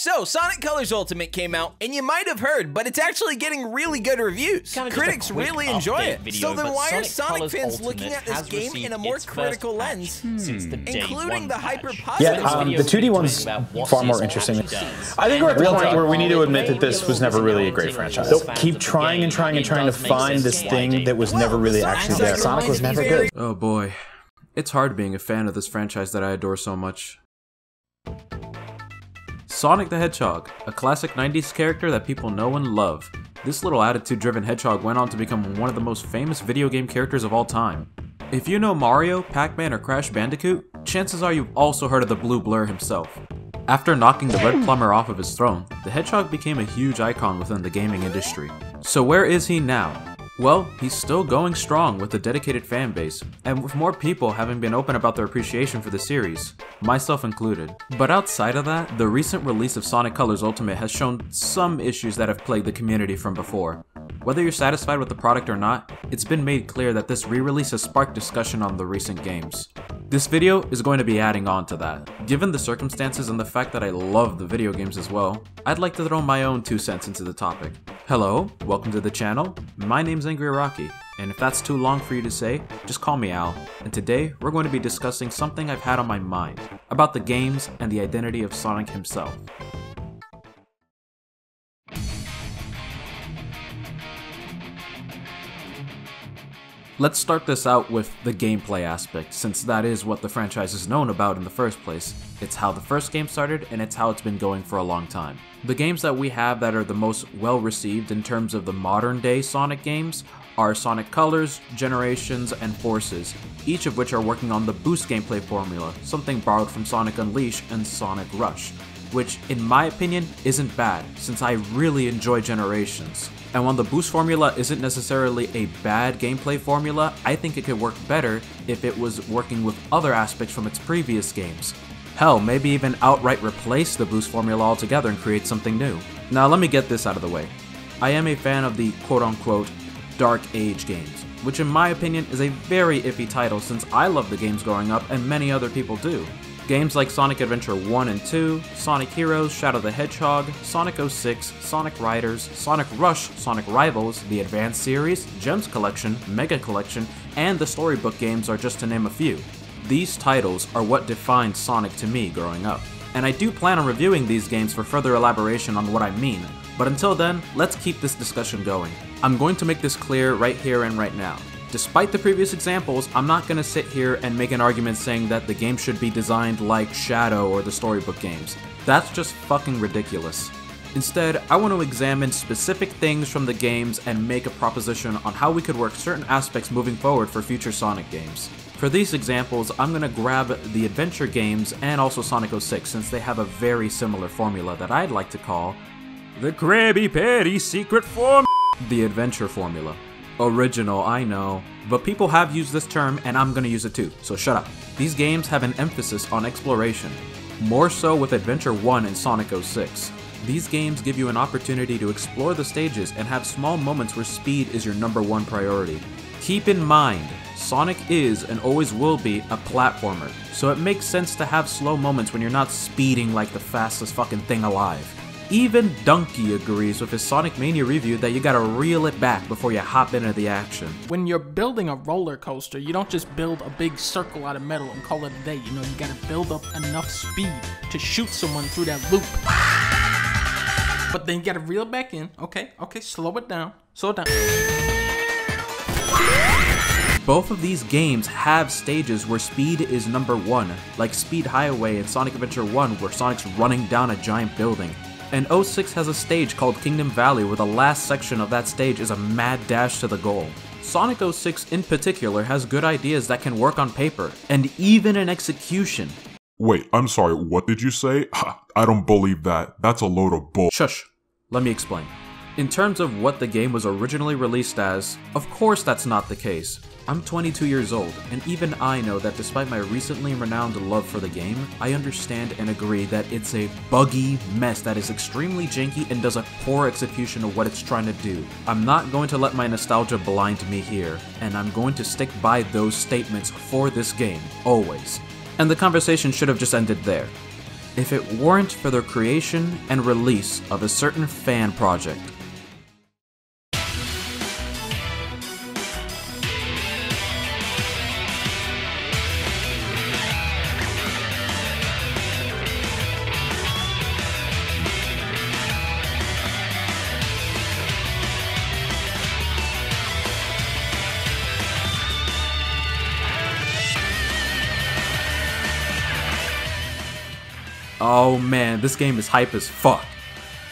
So, Sonic Colors Ultimate came out, and you might have heard, but it's actually getting really good reviews. Critics really enjoy it. So then why are Sonic fans looking at this game in a more critical lens, including the hyper-positive? Yeah, the 2D one's far more interesting. I think we're at the point where we need to admit that this was never really a great franchise. They'll keep trying and trying and trying to find this thing that was never really actually there. Sonic was never good. Oh boy. It's hard being a fan of this franchise that I adore so much. Sonic the Hedgehog, a classic 90s character that people know and love. This little attitude-driven hedgehog went on to become one of the most famous video game characters of all time. If you know Mario, Pac-Man, or Crash Bandicoot, chances are you've also heard of the Blue Blur himself. After knocking the Red Plumber off of his throne, the Hedgehog became a huge icon within the gaming industry. So where is he now? Well, he's still going strong with a dedicated fan base, and with more people having been open about their appreciation for the series, myself included. But outside of that, the recent release of Sonic Colors Ultimate has shown some issues that have plagued the community from before. Whether you're satisfied with the product or not, it's been made clear that this re-release has sparked discussion on the recent games. This video is going to be adding on to that. Given the circumstances and the fact that I love the video games as well, I'd like to throw my own 2 cents into the topic. Hello, welcome to the channel. My name's Angry Rocky, and if that's too long for you to say, just call me Al. And today, we're going to be discussing something I've had on my mind, about the games and the identity of Sonic himself. Let's start this out with the gameplay aspect, since that is what the franchise is known about in the first place. It's how the first game started, and it's how it's been going for a long time. The games that we have that are the most well received in terms of the modern day Sonic games are Sonic Colors, Generations, and Forces, each of which are working on the boost gameplay formula, something borrowed from Sonic Unleashed and Sonic Rush, which in my opinion isn't bad, since I really enjoy Generations. And while the boost formula isn't necessarily a bad gameplay formula, I think it could work better if it was working with other aspects from its previous games. Hell, maybe even outright replace the boost formula altogether and create something new. Now let me get this out of the way. I am a fan of the quote-unquote Dark Age games, which in my opinion is a very iffy title since I love the games growing up and many other people do. Games like Sonic Adventure 1 and 2, Sonic Heroes, Shadow the Hedgehog, Sonic 06, Sonic Riders, Sonic Rush, Sonic Rivals, the Advanced Series, Gems Collection, Mega Collection, and the Storybook games are just to name a few. These titles are what defined Sonic to me growing up. And I do plan on reviewing these games for further elaboration on what I mean, but until then, let's keep this discussion going. I'm going to make this clear right here and right now. Despite the previous examples, I'm not going to sit here and make an argument saying that the game should be designed like Shadow or the Storybook games. That's just fucking ridiculous. Instead, I want to examine specific things from the games and make a proposition on how we could work certain aspects moving forward for future Sonic games. For these examples, I'm going to grab the adventure games and also Sonic 06 since they have a very similar formula that I'd like to call the Krabby Patty Secret Formula. The adventure formula. Original, I know, but people have used this term and I'm gonna use it too, so shut up. These games have an emphasis on exploration, more so with Adventure 1 and Sonic 06. These games give you an opportunity to explore the stages and have small moments where speed is your #1 priority. Keep in mind, Sonic is and always will be a platformer, so it makes sense to have slow moments when you're not speeding like the fastest fucking thing alive. Even Donkey agrees with his Sonic Mania review that you gotta reel it back before you hop into the action. When you're building a roller coaster, you don't just build a big circle out of metal and call it a day. You know, you gotta build up enough speed to shoot someone through that loop. But then you gotta reel it back in. Okay, slow it down. Slow it down. Both of these games have stages where speed is #1, like Speed Highway and Sonic Adventure 1 where Sonic's running down a giant building. And 06 has a stage called Kingdom Valley where the last section of that stage is a mad dash to the goal. Sonic 06 in particular has good ideas that can work on paper, and even in execution. Wait, I'm sorry, what did you say? I don't believe that. That's a load of bull. Shush, let me explain. In terms of what the game was originally released as, of course that's not the case. I'm 22 years old, and even I know that despite my recently renowned love for the game, I understand and agree that it's a buggy mess that is extremely janky and does a poor execution of what it's trying to do. I'm not going to let my nostalgia blind me here, and I'm going to stick by those statements for this game, always. And the conversation should have just ended there. if it weren't for the creation and release of a certain fan project. Oh man, this game is hype as fuck.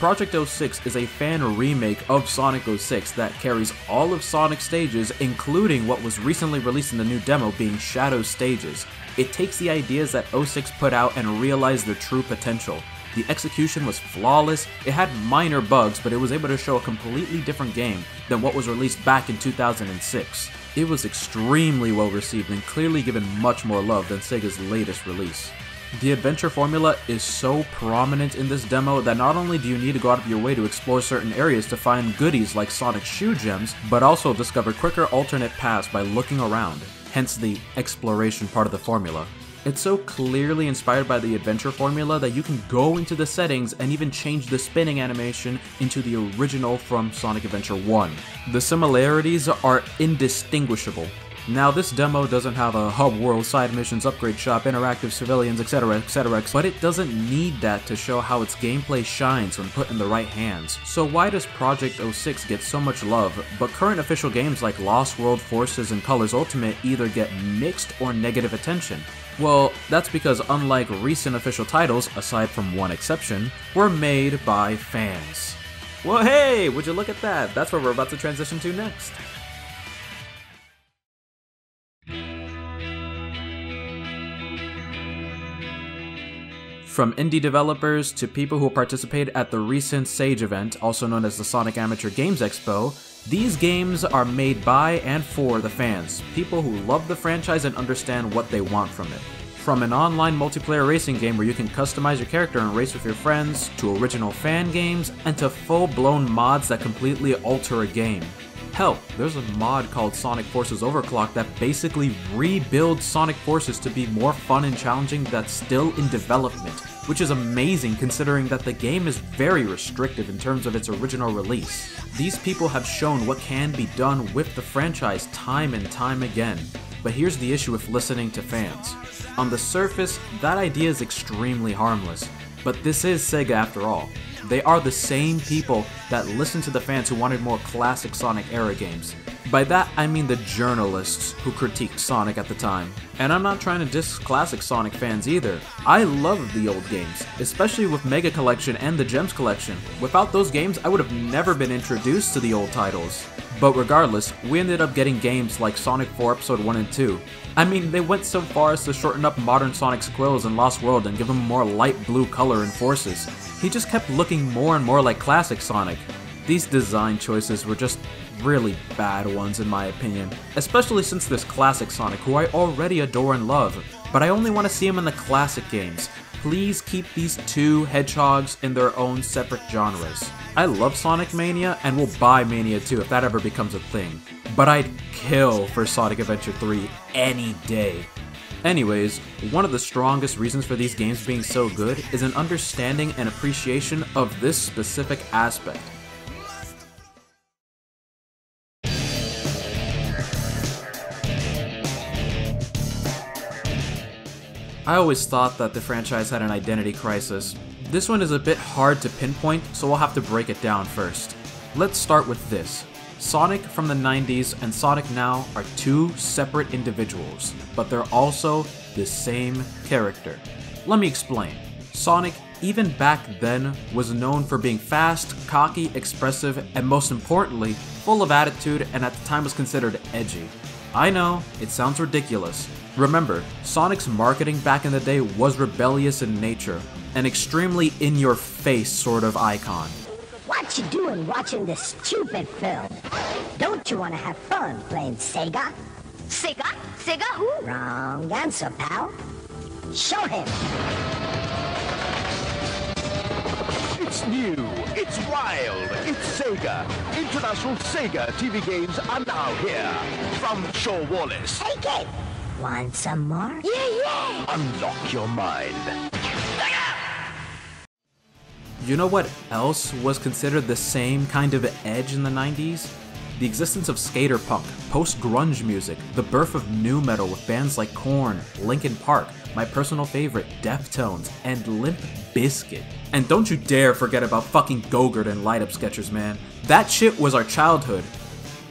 Project 06 is a fan remake of Sonic 06 that carries all of Sonic's stages, including what was recently released in the new demo being Shadow Stages. It takes the ideas that 06 put out and realized their true potential. The execution was flawless, it had minor bugs, but it was able to show a completely different game than what was released back in 2006. It was extremely well received and clearly given much more love than Sega's latest release. The adventure formula is so prominent in this demo that not only do you need to go out of your way to explore certain areas to find goodies like Sonic Shoe Gems, but also discover quicker alternate paths by looking around, hence the exploration part of the formula. It's so clearly inspired by the adventure formula that you can go into the settings and even change the spinning animation into the original from Sonic Adventure 1. The similarities are indistinguishable. Now this demo doesn't have a hub world, side missions, upgrade shop, interactive civilians, etc, but it doesn't need that to show how its gameplay shines when put in the right hands. So why does Project 06 get so much love, but current official games like Lost World, Forces, and Colors Ultimate either get mixed or negative attention? Well, that's because unlike recent official titles, aside from one exception, were made by fans. Well hey, would you look at that? That's where we're about to transition to next. From indie developers to people who participated at the recent SAGE event, also known as the Sonic Amateur Games Expo, these games are made by and for the fans, people who love the franchise and understand what they want from it. From an online multiplayer racing game where you can customize your character and race with your friends, to original fan games, and to full-blown mods that completely alter a game. Hell, there's a mod called Sonic Forces Overclock that basically rebuilds Sonic Forces to be more fun and challenging that's still in development, which is amazing considering that the game is very restrictive in terms of its original release. These people have shown what can be done with the franchise time and time again, but here's the issue with listening to fans. On the surface, that idea is extremely harmless, but this is Sega after all. They are the same people that listened to the fans who wanted more classic Sonic era games. By that, I mean the journalists who critiqued Sonic at the time. And I'm not trying to diss classic Sonic fans either. I love the old games, especially with Mega Collection and the Gems Collection. Without those games, I would have never been introduced to the old titles. But regardless, we ended up getting games like Sonic 4 Episode 1 and 2. I mean, they went so far as to shorten up modern Sonic's quills in Lost World and give him more light blue color in Forces. He just kept looking more and more like classic Sonic. These design choices were just really bad ones in my opinion, especially since there's classic Sonic, who I already adore and love, but I only want to see him in the classic games. Please keep these two hedgehogs in their own separate genres. I love Sonic Mania and will buy Mania 2 if that ever becomes a thing, but I'd kill for Sonic Adventure 3 any day. Anyways, one of the strongest reasons for these games being so good is an understanding and appreciation of this specific aspect. I always thought that the franchise had an identity crisis. This one is a bit hard to pinpoint, so we'll have to break it down first. Let's start with this. Sonic from the 90s and Sonic now are two separate individuals, but they're also the same character. Let me explain. Sonic, even back then, was known for being fast, cocky, expressive, and most importantly, full of attitude and at the time was considered edgy. I know, it sounds ridiculous. Remember, Sonic's marketing back in the day was rebellious in nature, an extremely in-your-face sort of icon. What you doing watching this stupid film? Don't you want to have fun playing Sega? Sega? Sega who? Wrong answer, pal. Show him. It's new, it's wild, it's Sega. International Sega TV games are now here. From Shaw Wallace. Take it. Want some more? Yeah. Unlock your mind. Sega! You know what else was considered the same kind of edge in the 90s? The existence of skater punk, post-grunge music, the birth of nu metal with bands like Korn, Linkin Park, my personal favorite, Deftones, and Limp Bizkit. And don't you dare forget about fucking Go-Gurt and Light Up Skechers, man. That shit was our childhood.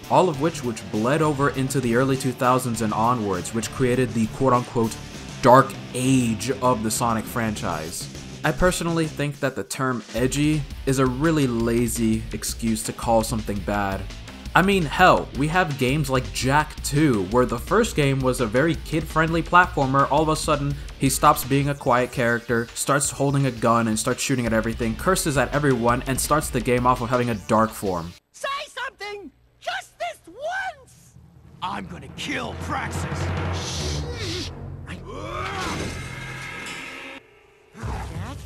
All of which bled over into the early 2000s and onwards, which created the quote-unquote dark age of the Sonic franchise. I personally think that the term edgy is a really lazy excuse to call something bad. I mean, hell, we have games like Jak 2, where the first game was a very kid-friendly platformer. All of a sudden, he stops being a quiet character, starts holding a gun and starts shooting at everything, curses at everyone, and starts the game off with having a dark form. Say something! Just this once! I'm gonna kill Praxis! Shh! Jak,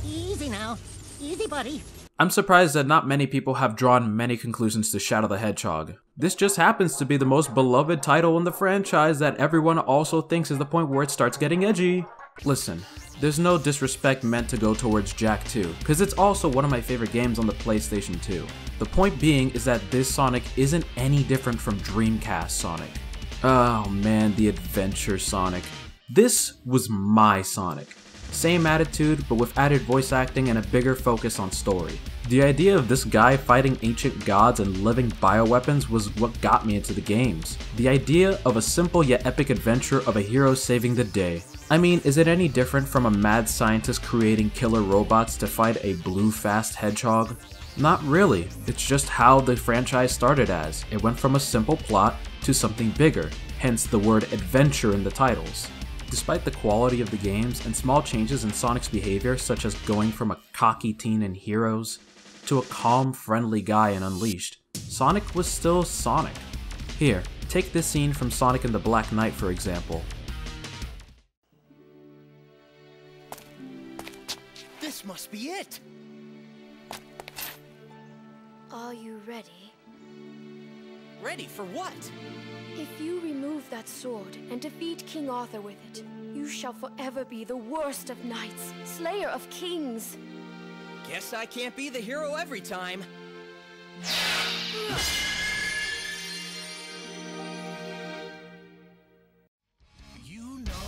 easy now. Easy, buddy. I'm surprised that not many people have drawn many conclusions to Shadow the Hedgehog. This just happens to be the most beloved title in the franchise that everyone also thinks is the point where it starts getting edgy. Listen, there's no disrespect meant to go towards Jak 2, because it's also one of my favorite games on the PlayStation 2. The point being is that this Sonic isn't any different from Dreamcast Sonic. Oh man, the Adventure Sonic. This was my Sonic. Same attitude, but with added voice acting and a bigger focus on story. The idea of this guy fighting ancient gods and living bioweapons was what got me into the games. The idea of a simple yet epic adventure of a hero saving the day. I mean, is it any different from a mad scientist creating killer robots to fight a blue fast hedgehog? Not really, it's just how the franchise started as. It went from a simple plot to something bigger, hence the word adventure in the titles. Despite the quality of the games and small changes in Sonic's behavior, such as going from a cocky teen in Heroes to a calm, friendly guy in Unleashed, Sonic was still Sonic. Here, take this scene from Sonic and the Black Knight for example. This must be it! Are you ready? Ready for what? If you remove that sword and defeat King Arthur with it, you shall forever be the worst of knights, slayer of kings. Guess I can't be the hero every time.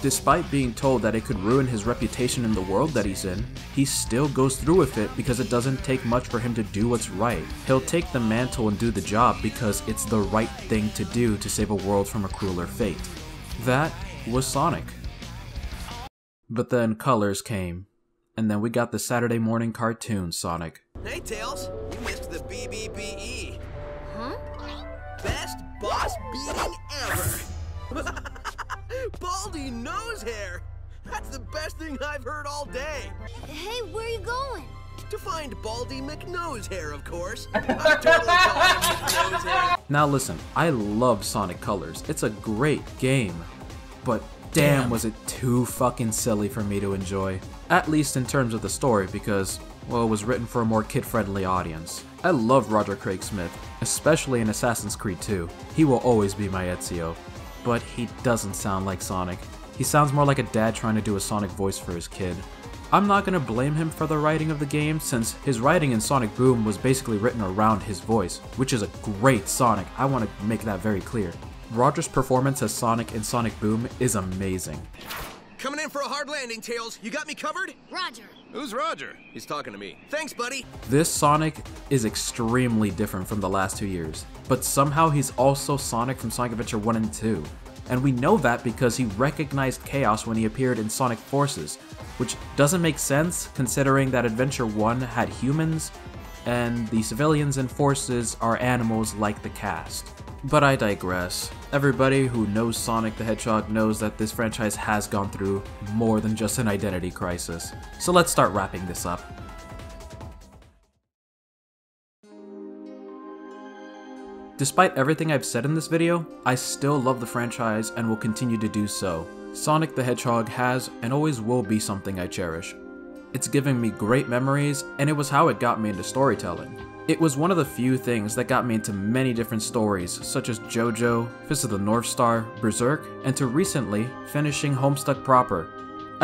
Despite being told that it could ruin his reputation in the world that he's in, he still goes through with it because it doesn't take much for him to do what's right. He'll take the mantle and do the job because it's the right thing to do to save a world from a crueler fate. That was Sonic. But then Colors came, and then we got the Saturday morning cartoon Sonic. Hey Tails, you missed the BBBE. Huh? Best boss beating ever. Baldy nose hair! That's the best thing I've heard all day! Hey, where are you going? To find Baldy McNosehair, of course. I'm totally calling him McNosehair. Now listen, I love Sonic Colors. It's a great game. But damn was it too fucking silly for me to enjoy. At least in terms of the story because, well, it was written for a more kid-friendly audience. I love Roger Craig Smith, especially in Assassin's Creed 2. He will always be my Ezio. But he doesn't sound like Sonic. He sounds more like a dad trying to do a Sonic voice for his kid. I'm not gonna blame him for the writing of the game, since his writing in Sonic Boom was basically written around his voice, which is a great Sonic. I want to make that very clear. Roger's performance as Sonic in Sonic Boom is amazing. Coming in for a hard landing, Tails. You got me covered? Roger. Who's Roger? He's talking to me. Thanks, buddy. This Sonic is extremely different from the last 2 years, but somehow he's also Sonic from Sonic Adventure 1 and 2. And we know that because he recognized Chaos when he appeared in Sonic Forces, which doesn't make sense considering that Adventure 1 had humans, and the civilians in Forces are animals like the cast. But I digress. Everybody who knows Sonic the Hedgehog knows that this franchise has gone through more than just an identity crisis. So let's start wrapping this up. Despite everything I've said in this video, I still love the franchise and will continue to do so. Sonic the Hedgehog has and always will be something I cherish. It's given me great memories, and it was how it got me into storytelling. It was one of the few things that got me into many different stories, such as JoJo, Fist of the North Star, Berserk, and to recently, finishing Homestuck proper.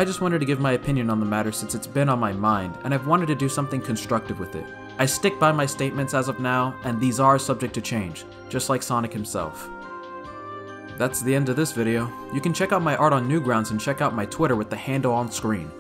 I just wanted to give my opinion on the matter since it's been on my mind, and I've wanted to do something constructive with it. I stick by my statements as of now, and these are subject to change, just like Sonic himself. That's the end of this video. You can check out my art on Newgrounds and check out my Twitter with the handle on screen.